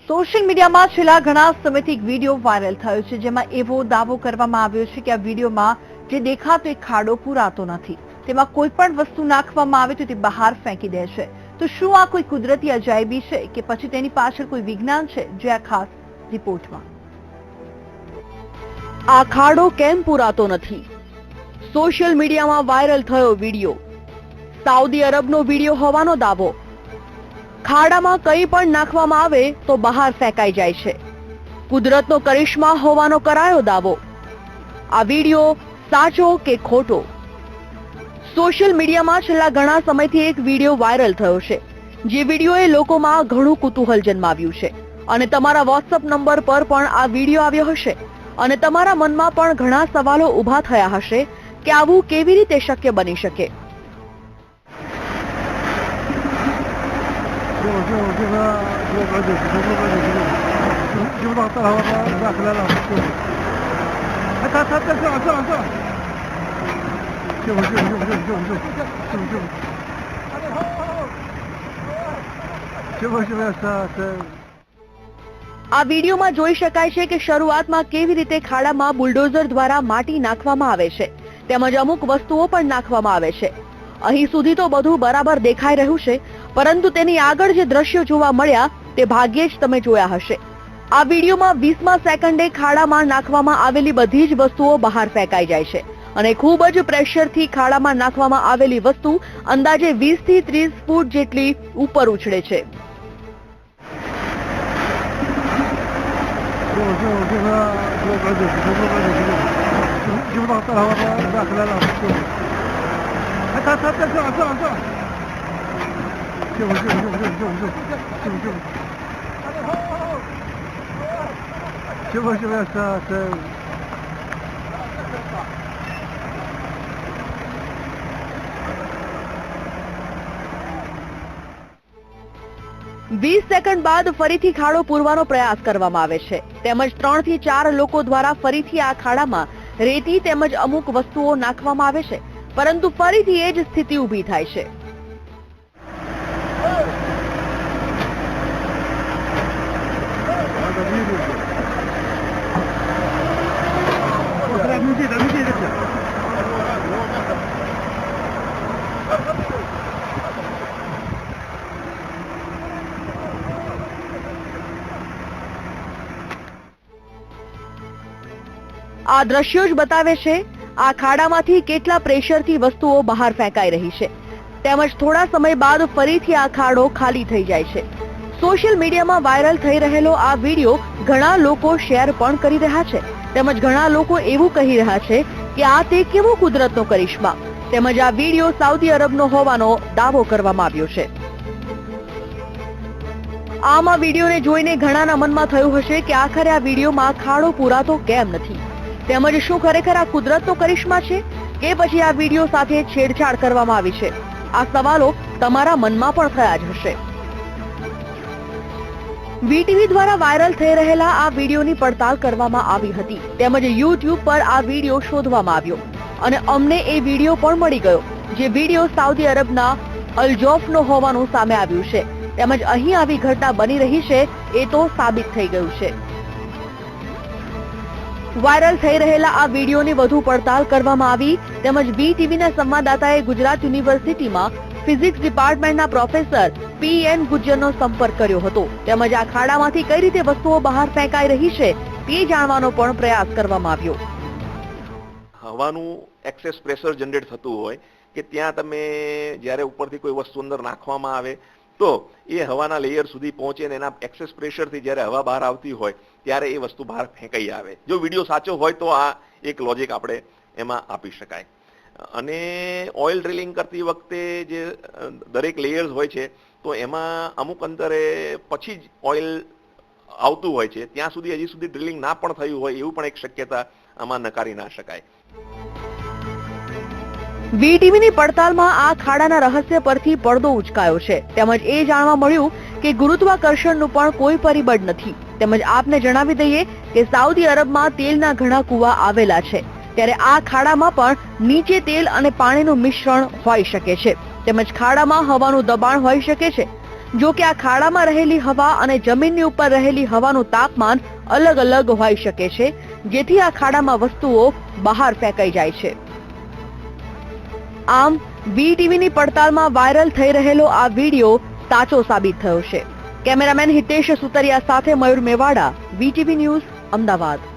Social મીડિયામાં છેલ્લા ઘણા સમયથી એક વિડીયો વાયરલ થયો છે, જેમાં એવો દાવો કરવામાં આવ્યો છે કે આ વિડીયોમાં જે દેખાતો એક ખાડો પૂરાતો નથી, તેમાં કોઈ પણ વસ્તુ નાખવામાં આવે તો તે બહાર ફેંકી દે છે. તો શું આ કોઈ કુદરતી અજાયબી છે કે પછી તેની પાછળ કોઈ વિજ્ઞાન છે? જે આ ખાસ રિપોર્ટમાં. આ ખાડો કેમ પૂરાતો નથી? સોશિયલ મીડિયામાં વાયરલ થયો વિડીયો. સાઉદી અરબનો વિડીયો હોવાનો દાવો. ખાડામાં કંઈ પણ નાખવામાં આવે તો બહાર ફેંકાઈ જાય છે. કુદરતનો કરિશ્મા હોવાનો કરાયો દાવો. આ વિડીયો સાચો કે ખોટો? સોશિયલ મીડિયામાં છેલ્લા ઘણા સમયથી એક વિડીયો વાયરલ થયો છે, જે વિડીયોએ લોકોમાં ઘણું કુતૂહલ જન્માવ્યું છે. અને તમારા વોટ્સએપ નંબર પર પણ આ વિડીયો આવ્યો હશે અને તમારા મનમાં પણ ઘણા સવાલો ઊભા થયા હશે કે આવું કેવી રીતે શક્ય બની શકે. આ વિડીયોમાં જોઈ શકાય છે કે શરૂઆતમાં કેવી રીતે ખાડામાં બુલડોઝર દ્વારા માટી નાખવામાં આવે છે, તેમજ અમુક વસ્તુઓ પણ નાખવામાં આવે છે. અહીં સુધી તો બધું બરાબર દેખાઈ રહ્યું છે, પરંતુ તેની આગળ જે દ્રશ્યો જોવા મળ્યા તે ભાગ્યે જ તમે જોયા હશે. આ વિડીયોમાં 20મા સેકન્ડે ખાડામાં નાખવામાં આવેલી બધી જ વસ્તુઓ બહાર ફેંકાઈ જાય છે અને ખૂબ જ પ્રેશરથી ખાડામાં નાખવામાં આવેલી વસ્તુ અંદાજે 20 થી 30 ફૂટ જેટલી ઉપર ઉછળે છે. વીસ સેકન્ડ બાદ ફરીથી ખાડો પૂરવાનો પ્રયાસ કરવામાં આવે છે, તેમજ 3 થી 4 લોકો દ્વારા ફરીથી આ ખાડામાં રેતી તેમજ અમુક વસ્તુઓ નાખવામાં આવે છે, પરંતુ ફરીથી એ જ સ્થિતિ ઊભી થાય છે. આ દ્રશ્યો જ બતાવે છે આ ખાડામાંથી કેટલા પ્રેશરથી વસ્તુઓ બહાર ફેંકાઈ રહી છે, તેમજ થોડા સમય બાદ ફરીથી આ ખાડો ખાલી થઈ જાય છે. સોશિયલ મીડિયામાં વાયરલ થઈ રહેલો આ વિડીયો ઘણા લોકો શેર પણ કરી રહ્યા છે, તેમજ ઘણા લોકો એવું કહી રહ્યા છે કે આ તે કેવો કુદરતનો કરિશ્મા, તેમજ આ વિડીયો સાઉદી અરબનો હોવાનો દાવો કરવામાં આવ્યો છે. આમ આ વિડીયોને જોઈને ઘણાના મનમાં થયું હશે કે આખરે આ વિડીયોમાં ખાડો પૂરાતો કેમ નથી, તેમજ શું ખરેખર આ કુદરતનો કરિશ્મા છે કે પછી આ વિડીયો સાથે છેડછાડ કરવામાં આવી છે? આ સવાલો તમારા મનમાં પણ થયા જ હશે. વીટીવી દ્વારા વાયરલ થઈ રહેલા આ વિડીયોની પડતાલ કરવામાં આવી હતી, તેમજ યુટ્યુબ પર આ વિડીયો શોધવામાં આવ્યો અને અમને એ વિડીયો પણ મળી ગયો, જે વિડીયો સાઉદી અરબના અલજોફનો હોવાનું સામે આવ્યું છે, તેમજ અહીં આવી ઘટના બની રહી છે એ તો સાબિત થઈ ગયું છે. વાયરલ થઈ રહેલા આ વિડીયોની વધુ પડતાલ કરવામાં આવી, તેમજ વીટીવીના સંવાદદાતાએ ગુજરાત યુનિવર્સિટીમાં ફિઝિક્સ ડિપાર્ટમેન્ટના પ્રોફેસર પીએન ગુજ્જરનો સંપર્ક કર્યો હતો, તેમજ આ ખાડામાંથી કઈ રીતે વસ્તુઓ બહાર ફેંકાઈ રહી છે તે જાણવાનો પણ પ્રયાસ કરવામાં આવ્યો. હવાનું એક્સેસ પ્રેશર જનરેટ થતું હોય કે ત્યાં તમે જ્યારે ઉપરથી કોઈ વસ્તુ અંદર નાખવામાં આવે તો એ હવાના લેયર સુધી પહોંચે અને એના એક્સેસ પ્રેશરથી જ્યારે હવા બહાર આવતી હોય ત્યારે એ વસ્તુ બહાર ફેંકાઈ આવે. જો વિડીયો સાચો હોય તો આ એક લોજિક આપણે એમાં આપી શકાય. અને ઓઇલ ડ્રિલિંગ કરતી વખતે જે દરેક લેયર્સ હોય છે તો એમાં અમુક અંતરે પછી જ ઓઇલ આવતું હોય છે, ત્યાં સુધી હજી સુધી ડ્રિલિંગ ના પણ થયું હોય એવું પણ એક શક્યતા આમાં નકારી ના શકાય. વીટીવીની પડતાલમાં આ ખાડાના રહસ્ય પરથી પડદો ઉચકાયો છે, તેમજ એ જાણવા મળ્યું કે ગુરુત્વાકર્ષણનું પણ કોઈ પરિબળ નથી. તેમજ આપને જણાવી દઈએ કે સાઉદી અરબમાં તેલના ઘણા કુવા આવેલા છે, ત્યારે આ ખાડામાં પણ નીચે તેલ અને પાણીનું મિશ્રણ હોઈ શકે છે, તેમજ ખાડામાં હવાનું દબાણ હોઈ શકે છે. જો કે આ ખાડામાં રહેલી હવા અને જમીનની ઉપર રહેલી હવાનું તાપમાન અલગ અલગ હોઈ શકે છે, જેથી આ ખાડામાં વસ્તુઓ બહાર ફેંકાઈ જાય છે. આમ વીટીવીની પડતાલમાં વાયરલ થઈ રહેલો આ વિડીયો સાચો સાબિત થયો છે. કેમેરામેન હિતેશ સુતરિયા સાથે મયુર મેવાડા, વીટીવી ન્યૂઝ, અમદાવાદ.